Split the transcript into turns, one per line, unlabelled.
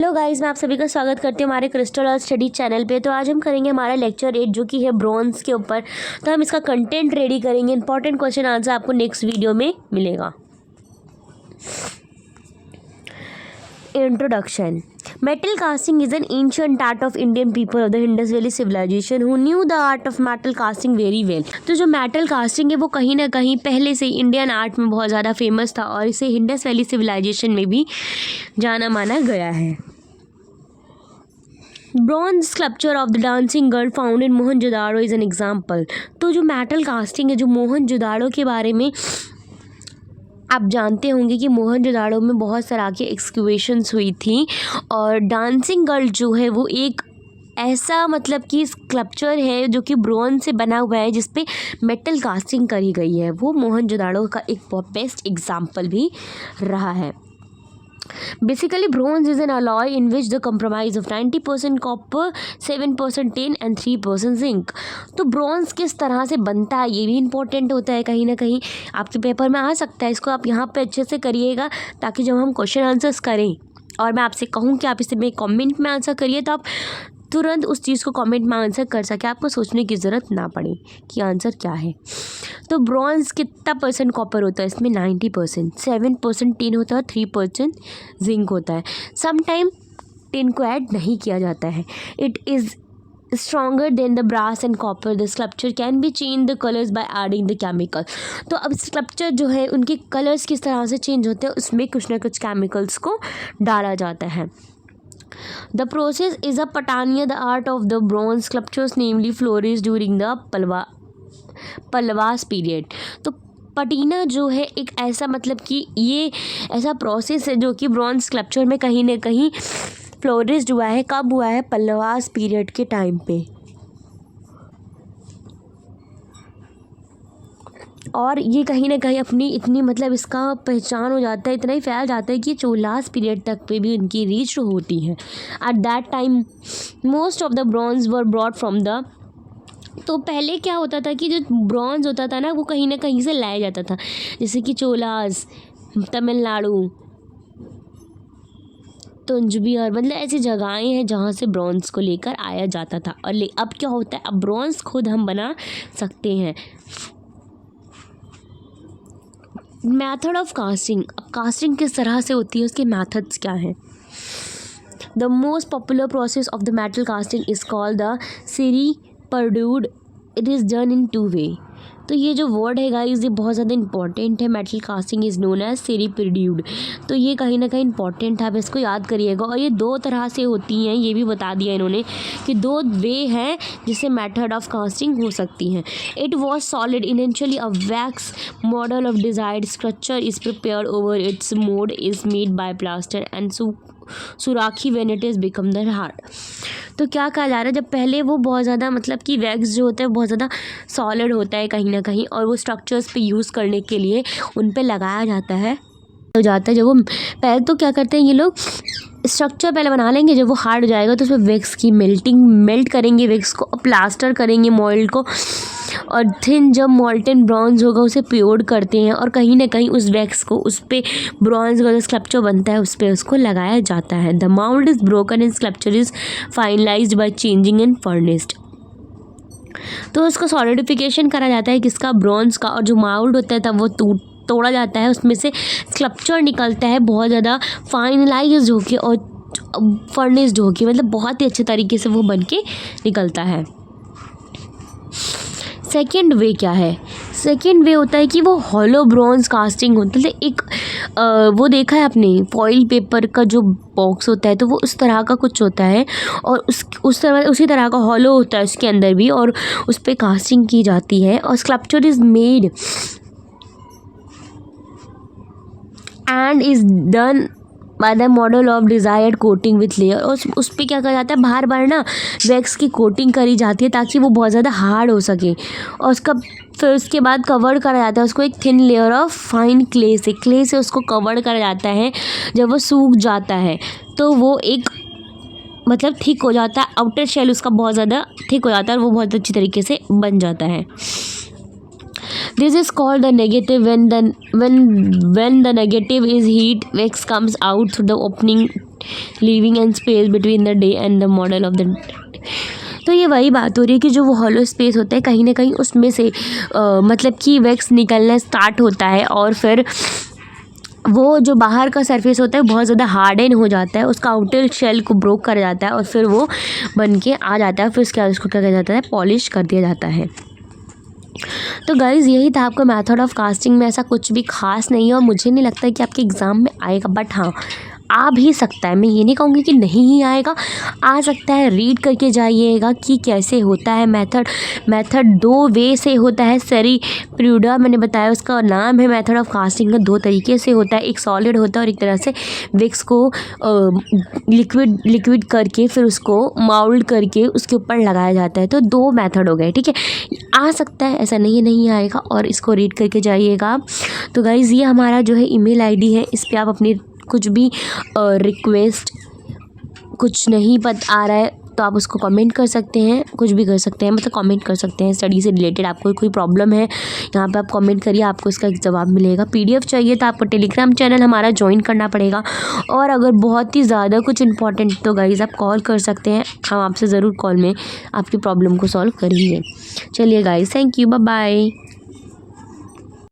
Hello guys, मैं आप सभी का स्वागत करती हूँ हमारे क्रिस्टल और स्टडी चैनल पे। तो आज हम करेंगे हमारा लेक्चर 8 जो कि है ब्रॉन्ज के ऊपर। तो हम इसका कंटेंट रेडी करेंगे। इंपॉर्टेंट क्वेश्चन आंसर आपको नेक्स्ट वीडियो में मिलेगा। Introduction. Metal casting is an ancient art of Indian people of the Indus valley civilization who knew the art of metal casting very well. तो जो metal casting है वो कहीं ना कहीं पहले से इंडियन आर्ट में बहुत ज़्यादा फेमस था और इसे इंडस वैली सिविलाइजेशन में भी जाना माना गया है। Bronze sculpture of the dancing girl found in Mohenjodaro is an example. तो जो मेटल कास्टिंग है, जो मोहनजोदाड़ो के बारे में आप जानते होंगे कि मोहनजोदाड़ो में बहुत सारा की एक्सक्यूवेशंस हुई थी और डांसिंग गर्ल जो है वो एक ऐसा मतलब कि स्कल्पचर है जो कि ब्रॉन्ज से बना हुआ है जिस पे मेटल कास्टिंग करी गई है। वो मोहनजोदाड़ो का एक बेस्ट एग्जाम्पल भी रहा है। Basically, bronze is an alloy in which the compromise of 90% copper, 7% tin and 3% zinc। तो ब्रॉन्ज किस तरह से बनता है ये भी इम्पोर्टेंट होता है, कहीं ना कहीं आपके पेपर में आ सकता है। इसको आप यहाँ पे अच्छे से करिएगा ताकि जब हम क्वेश्चन आंसर्स करें और मैं आपसे कहूँ कि आप इसे में कमेंट में आंसर करिए तो आप तुरंत उस चीज़ को कमेंट में आंसर कर सके, आपको सोचने की ज़रूरत ना पड़े कि आंसर क्या है। तो ब्रॉन्ज कितना परसेंट कॉपर होता है इसमें? 90%। 7% टिन होता है, 3% जिंक होता है। समटाइम टिन को ऐड नहीं किया जाता है। It is stronger than the brass and copper. The sculpture can be change the colours by adding the chemical. तो अब स्कल्पचर जो है उनके कलर्स किस तरह से चेंज होते हैं, उसमें कुछ ना कुछ केमिकल्स को डाला जाता है। The process is a Patania, the art of the bronze sculptures namely flourished during the Pallavas period. तो पटीना जो है एक ऐसा मतलब कि ये ऐसा प्रोसेस है जो कि ब्रॉन्ज स्कल्पचर में कहीं ना कहीं फ्लोरिस्ड हुआ है। कब हुआ है? पल्लवास पीरियड के टाइम पे। और ये कहीं ना कहीं अपनी इतनी मतलब इसका पहचान हो जाता है, इतना ही फैल जाता है कि चोलास पीरियड तक पे भी उनकी रीच होती है। At that time most of the bronze were brought from the. तो पहले क्या होता था कि जो ब्रॉन्ज होता था ना वो कहीं ना कहीं से लाया जाता था, जैसे कि चोलास, तमिलनाडु, तुंजबियर, मतलब ऐसी जगहें हैं जहाँ से ब्रॉन्ज को लेकर आया जाता था। और अब क्या होता है, अब ब्रॉन्ज खुद हम बना सकते हैं। Method of casting. अब कास्टिंग किस तरह से होती है, उसके मैथड्स क्या हैं? The most popular process of the metal casting is called the cire perdue. It is done in 2 way. तो ये जो वर्ड है गाइस ये बहुत ज़्यादा इंपॉर्टेंट है। Metal casting is known as cire perdue. तो ये कहीं ना कहीं इंपॉर्टेंट है, आप इसको याद करिएगा। और ये 2 तरह से होती हैं, ये भी बता दिया इन्होंने कि 2 वे हैं जिससे मेथड ऑफ कास्टिंग हो सकती हैं। It was solid initially a wax model of desired structure is prepared over its mould is made by plaster and सुराखी when it is become the hard. तो क्या कहा जा रहा है, जब पहले वो बहुत ज़्यादा मतलब कि वैक्स जो होता है बहुत ज़्यादा सॉलिड होता है कहीं ना कहीं, और वो स्ट्रक्चर्स पे यूज़ करने के लिए उन पे लगाया जाता है। हो जाता है जब वो पहले तो क्या करते हैं ये लोग स्ट्रक्चर पहले बना लेंगे, जब वो हार्ड हो जाएगा तो उसमें वैक्स की मेल्ट करेंगे, वैक्स को प्लास्टर करेंगे मोल्ड को, और थिन जब मोल्टन ब्रॉन्ज होगा उसे प्योर्ड करते हैं और कहीं ना कहीं उस वैक्स को उस पर ब्रॉन्ज का जो स्कल्पचर बनता है उस पर उसको लगाया जाता है। The mould is broken and sculpture is finalised by changing and furnaced. तो उसको सॉलिडिफिकेशन करा जाता है किसका? ब्रॉन्ज का। और जो माउल्ड होता है तब वो तोड़ा जाता है, उसमें से स्कल्पचर निकलता है बहुत ज़्यादा फाइनलाइज्ड होके और फर्नेस्ड होके, मतलब बहुत ही अच्छे तरीके से वो बन के निकलता है। सेकेंड वे क्या है? सेकेंड वे होता है कि वो हॉलो ब्रॉन्ज कास्टिंग होता है। एक वो देखा है आपने फॉइल पेपर का जो बॉक्स होता है, तो वो उस तरह का कुछ होता है और उसी तरह का हॉलो होता है उसके अंदर भी, और उस पर कास्टिंग की जाती है। और sculpture is made and is done by the model of desired coating with layer. और उस पर क्या कहा जाता है, बार बार ना वैक्स की कोटिंग करी जाती है ताकि वो बहुत ज़्यादा हार्ड हो सके। और फिर उसके बाद कवर करा जाता है उसको एक thin layer of fine clay से उसको कवर करा जाता है। जब वो सूख जाता है तो वो एक मतलब थिक हो जाता है, आउटर शेल उसका बहुत ज़्यादा थिक हो जाता है और वो बहुत अच्छी तरीके से बन जाता है। This is called the negative. When the negative is heat, wax comes out through the opening living and space between the day and the model of the. तो ये वही बात हो रही है कि जो वो हॉलो स्पेस होता है कहीं ना कहीं उसमें से मतलब कि वैक्स निकलना स्टार्ट होता है और फिर वो जो बाहर का सरफेस होता है बहुत ज़्यादा हार्डन हो जाता है, उसका आउटर शेल को ब्रोक कर जाता है और फिर वो बन के आ जाता है। फिर उसके बाद उसको क्या किया जाता है, पॉलिश कर दिया जाता है। तो गाइज़ यही था आपका मेथड ऑफ कास्टिंग में। ऐसा कुछ भी खास नहीं है और मुझे नहीं लगता कि आपके एग्ज़ाम में आएगा, बट हाँ आ भी सकता है। मैं ये नहीं कहूँगी कि नहीं ही आएगा, आ सकता है। रीड करके जाइएगा कि कैसे होता है मेथड 2 वे से होता है। सेरीप्यूडा मैंने बताया उसका नाम है। मेथड ऑफ कास्टिंग का 2 तरीके से होता है, एक सॉलिड होता है और एक तरह से विक्स को लिक्विड करके फिर उसको माउल्ड करके उसके ऊपर लगाया जाता है। तो 2 मेथड हो गए, ठीक है। आ सकता है, ऐसा नहीं है नहीं आएगा, और इसको रीड करके जाइएगा। तो गाइज़ ये हमारा जो है ईमेल आईडी है, इस पर आप अपनी कुछ भी रिक्वेस्ट, कुछ नहीं पता आ रहा है तो आप उसको कमेंट कर सकते हैं, कुछ भी कर सकते हैं, मतलब कमेंट कर सकते हैं। स्टडी से रिलेटेड आपको कोई प्रॉब्लम है यहाँ पे आप कमेंट करिए, आपको इसका एक जवाब मिलेगा। पीडीएफ चाहिए तो आपको टेलीग्राम चैनल हमारा ज्वाइन करना पड़ेगा। और अगर बहुत ही ज़्यादा कुछ इंपॉर्टेंट तो गाइज़ आप कॉल कर सकते हैं, हम आपसे ज़रूर कॉल में आपकी प्रॉब्लम को सॉल्व करेंगे। चलिए guys, thank you, bye bye.